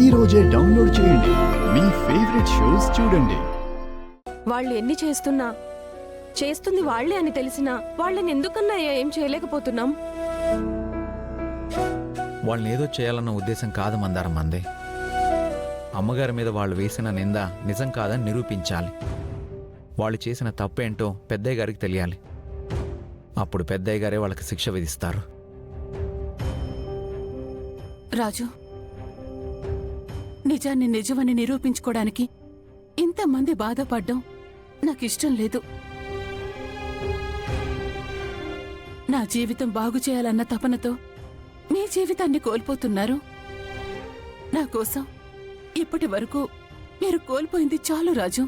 ఈ రోజే డౌన్లోడ్ చేయండి. మీ ఫేవరెట్ షోస్ చూడండి. వాళ్ళు ఎన్ని చేస్తుంది వాళ్లే అని తెలిసినా వాళ్ళని ఎందుకన్నా ఏం చేయలేకపోతున్నాం? వాళ్ళని ఏదో చేయాలన్న ఉద్దేశం కాదు మందారం మందే. అమ్మగారి మీద వాళ్ళు వేసిన నింద నిజం కాదని నిరూపించాలి. వాళ్ళు చేసిన తప్పేంటో పెద్దయ్య గారికి తెలియాలి. అప్పుడు పెద్దయ్య గారే వాళ్ళకి శిక్ష విధిస్తారు. రాజు, నిజాన్ని నిజమని నిరూపించుకోవడానికి ఇంతమంది బాధపడ్డం నాకిష్టం లేదు. నా జీవితం బాగు చేయాలన్న తపనతో మీ జీవితాన్ని కోల్పోతున్నారు. నా కోసం ఇప్పటి వరకు మీరు కోల్పోయింది చాలు రాజు.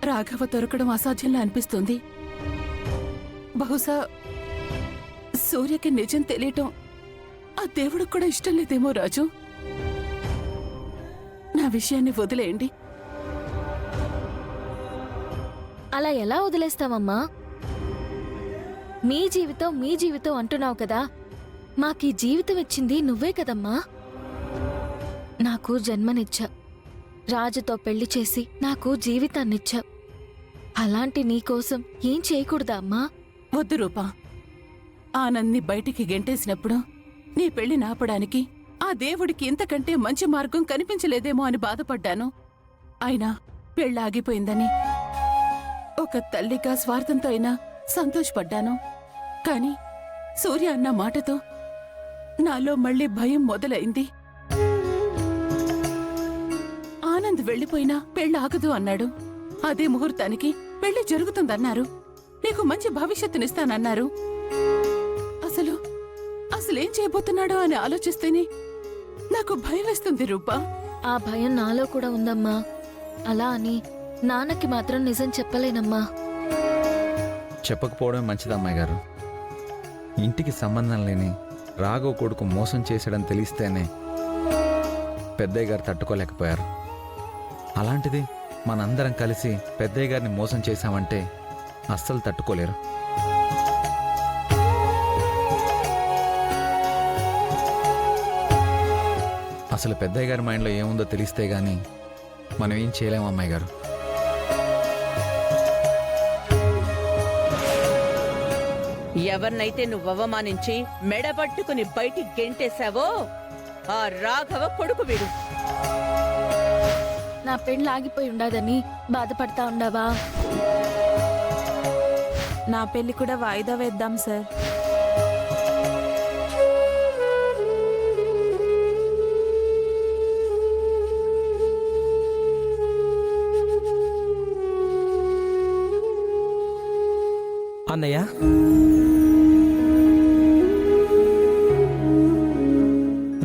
రాఘవ దొరకడం అసాధ్యంలా అనిపిస్తుంది. బహుశా సూర్యకి నిజం తెలియటం ఆ దేవుడికి కూడా ఇష్టం లేదేమో రాజు. నా విషయాన్ని వదిలేయండి. అలా ఎలా వదిలేస్తావమ్మా? మీ జీవితం అంటున్నావు కదా. మాకీ జీవితం ఇచ్చింది నువ్వే కదమ్మా. నాకు జన్మనిచ్చా, రాజుతో పెళ్లి చేసి నాకు జీవితాన్నిచ్చా. అలాంటి నీకోసం ఏం చేయకూడదా అమ్మా? వద్దు రూపా. ఆనంద్ని బయటికి గెంటేసినప్పుడు నీ పెళ్లి నాపడానికి ఆ దేవుడికి ఇంతకంటే మంచి మార్గం కనిపించలేదేమో అని బాధపడ్డాను. అయినా పెళ్ళాగిపోయిందని ఒక తల్లిగా స్వార్థంతో అయినా సంతోషపడ్డాను. కాని సూర్య అన్న మాటతో నాలో మళ్లీ భయం మొదలైంది. ఆనంద్ వెళ్లిపోయినా పెళ్ళాగదు అన్నాడు. అదే ముహూర్తానికి పెళ్లి జరుగుతుందన్నారు. నీకు మంచి భవిష్యత్తునిస్తానన్నారు. అసలేం చేయబోతున్నాడో అని ఆలోచిస్తేనే నాకు భయం వేస్తుంది రూపా. ఆ భయం నాలో కూడా ఉందమ్మా. అలా అని నాన్నకి మాత్రం నిజం చెప్పలేనమ్మా. చెప్పకపోవడం మంచిది అమ్మాయి గారు. ఇంటికి సంబంధం లేని రాఘవ్ కొడుకు మోసం చేశాడని తెలిస్తేనే పెద్దయ్య గారు తట్టుకోలేకపోయారు. అలాంటిది మనందరం కలిసి పెద్దయ్య గారిని మోసం చేశామంటే అస్సలు తట్టుకోలేరు. అసలు పెద్దయ్య గారి మైండ్లో ఏముందో తెలిస్తే గానీ మనం ఏం చేయలేము అమ్మాయి గారు. ఎవరినైతే నువ్వు అవమానించి మెడబట్టుకుని బయటికి గెంటేశావో ఆ రాఘవ కొడుకు వీడు. నా పెళ్ళి ఆగిపోయి ఉండదని బాధపడతా ఉండవా? నా పెళ్లి కూడా వాయిదా వేద్దాం సార్. అన్నయ్య,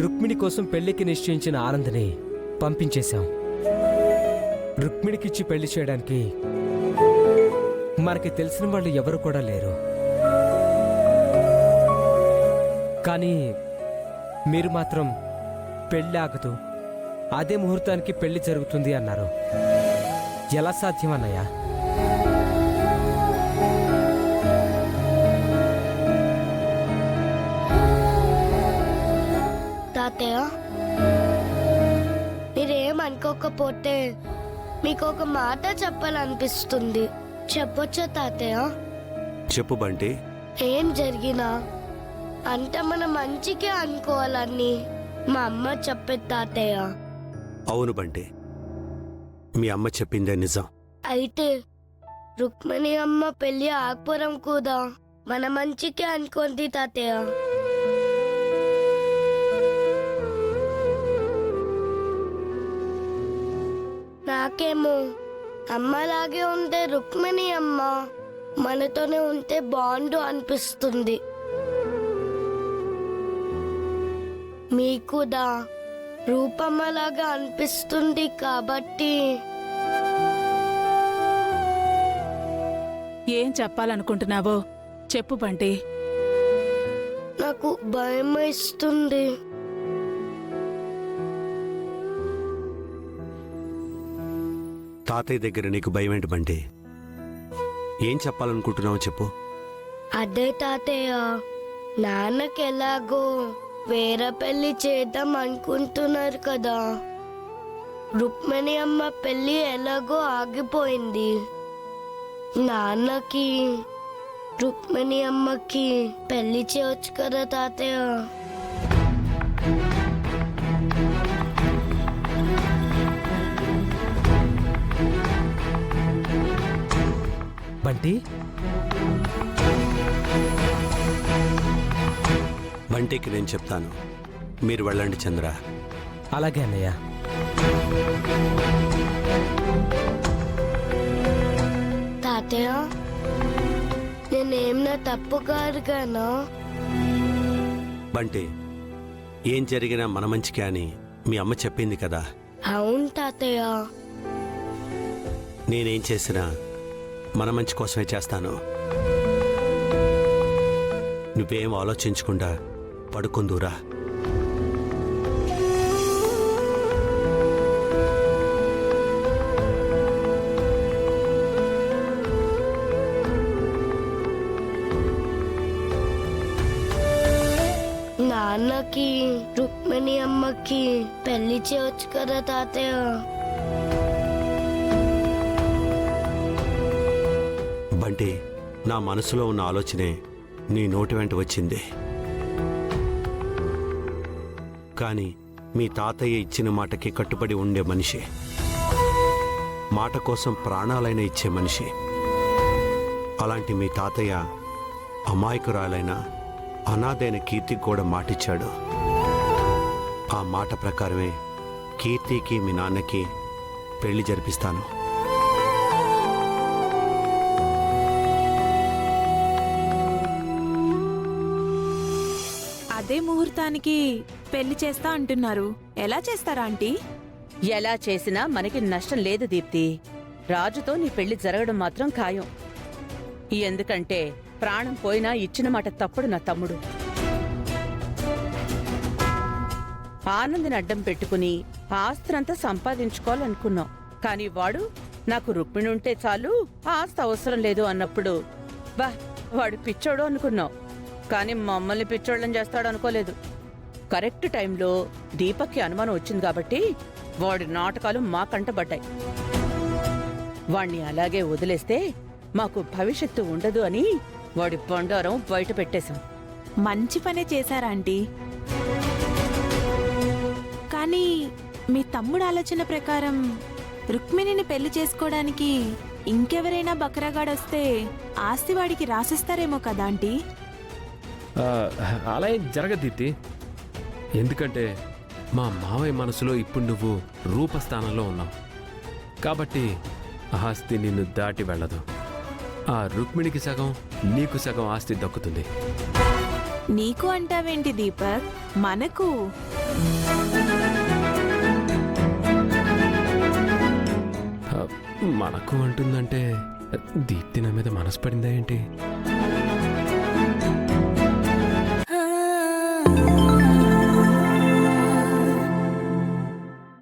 రుక్మిణి కోసం పెళ్లికి నిశ్చయించిన ఆనంద్ని పంపించేశాం. రుక్మిణికిచ్చి పెళ్లి చేయడానికి మనకి తెలిసిన వాళ్ళు ఎవరు కూడా లేరు. కానీ మీరు మాత్రం పెళ్లి ఆగదు, అదే ముహూర్తానికి పెళ్లి జరుగుతుంది అన్నారు. ఎలా సాధ్యం అన్నయ్య? తాతయ్య, మీరేమనుకోకపోతే మీకు ఒక మాట చెప్పాలనిపిస్తుంది. చెప్పొచ్చా తాతయ్య? చెప్పు బంటి. ఏం జరిగినా అంత మన మంచికే అనుకోవాలని మా అమ్మ చెప్పేది తాతయ్య. అవును బంటి, మీ అమ్మ చెప్పిందే నిజం. అయితే రుక్మిణి అమ్మ పెళ్లి ఆగ్పురం కూడా మన మంచికే అనుకోండి తాతయ్య. నాకేమో అమ్మలాగే ఉంటే రుక్మిణి అమ్మ మనతోనే ఉంటే బాండు అనిపిస్తుంది. మీకుదా రూపమ్మలాగా అనిపిస్తుంది కాబట్టి. ఏం చెప్పాలనుకుంటున్నావో చెప్పు బంటి. నాకు భయం వేస్తుంది. తాతయ్య దగ్గర నీకు భయం ఏంటి బంటి? ఏం చెప్పాలనుకుంటున్నావో చెప్పు. అదే తాతయ్య, నాన్నకి ఎలాగో వేరే పెళ్లి చేద్దాం అనుకుంటున్నారు కదా. రుక్మిణి అమ్మ పెళ్లి ఎలాగో ఆగిపోయింది. నాన్నకి రుక్మిణి అమ్మకి పెళ్లి చేయొచ్చు కదా తాతయ్య. బంటి బంటికి నేను చెప్తాను, మీరు వెళ్ళండి చంద్ర. అలాగే అన్నయ్య. తాతయ్య నేనేమన్నా తప్పు కాదు కానా? బంటి, ఏం జరిగినా మన మంచికే అని మీ అమ్మ చెప్పింది కదా. అవును తాతయ్య. నేనేం చేసినా మన మంచి కోసమే చేస్తాను. నువ్వేం ఆలోచించకుండా పడుకుందురా. నాన్నకి రుక్మిణి అమ్మకి పెళ్లి చేయొచ్చు కదా తాతయ్య. బంటి, నా మనసులో ఉన్న ఆలోచనే నీ నోటి వెంట వచ్చింది. కానీ మీ తాతయ్య ఇచ్చిన మాటకి కట్టుబడి ఉండే మనిషి, మాట కోసం ప్రాణాలైనా ఇచ్చే మనిషి. అలాంటి మీ తాతయ్య అమాయకురాలైన అనాథైన కీర్తికి కూడా మాటిచ్చాడు. ఆ మాట ప్రకారమే కీర్తికి మీ నాన్నకి పెళ్లి జరిపిస్తాను. అదే ముహూర్తానికి పెళ్లి చేస్తా అంటున్నారు. ఎలా చేస్తారా ఆంటీ? ఎలా చేసినా మనకి నష్టం లేదు దీప్తి. రాజుతో నీ పెళ్లి జరగడం మాత్రం ఖాయం. ఎందుకంటే ప్రాణం పోయినా ఇచ్చిన మాట తప్పుడు నా తమ్ముడు. ఆనందిని అడ్డం పెట్టుకుని ఆస్తినంతా సంపాదించుకోవాలనుకున్నావు. కానీ వాడు నాకు రుక్మిణి ఉంటే చాలు, ఆస్తి అవసరం లేదు అన్నప్పుడు బా వాడు పిచ్చోడు అనుకున్నావు. కానీ మమ్మల్ని పిచ్చోళ్ళని చేస్తాడు అనుకోలేదు. కరెక్ట్ టైంలో దీపక్కి అనుమానం వచ్చింది కాబట్టి వాడి నాటకాలు మా కంటబడ్డాయి. వాణ్ణి అలాగే వదిలేస్తే మాకు భవిష్యత్తు ఉండదు అని వాడి బండారం బయట పెట్టేశాం. మంచి పనే చేశారా ఆంటీ. కానీ మీ తమ్ముడు ఆలోచన ప్రకారం రుక్మిణిని పెళ్లి చేసుకోవడానికి ఇంకెవరైనా బకరాగాడొస్తే ఆస్తి వాడికి రాసిస్తారేమో కదా ఆంటీ. అలా ఏం జరగదు దీప్తి. ఎందుకంటే మా మావయ్య మనసులో ఇప్పుడు నువ్వు రూపస్థానంలో ఉన్నావు కాబట్టి ఆస్తి నిన్ను దాటి వెళ్ళదు. ఆ రుక్మిణికి సగం, నీకు సగం ఆస్తి దక్కుతుంది. నీకు అంటావేంటి దీపక్? మనకు మనకు అంటుందంటే దీప్తి నా మీద మనసు పడిందా ఏంటి?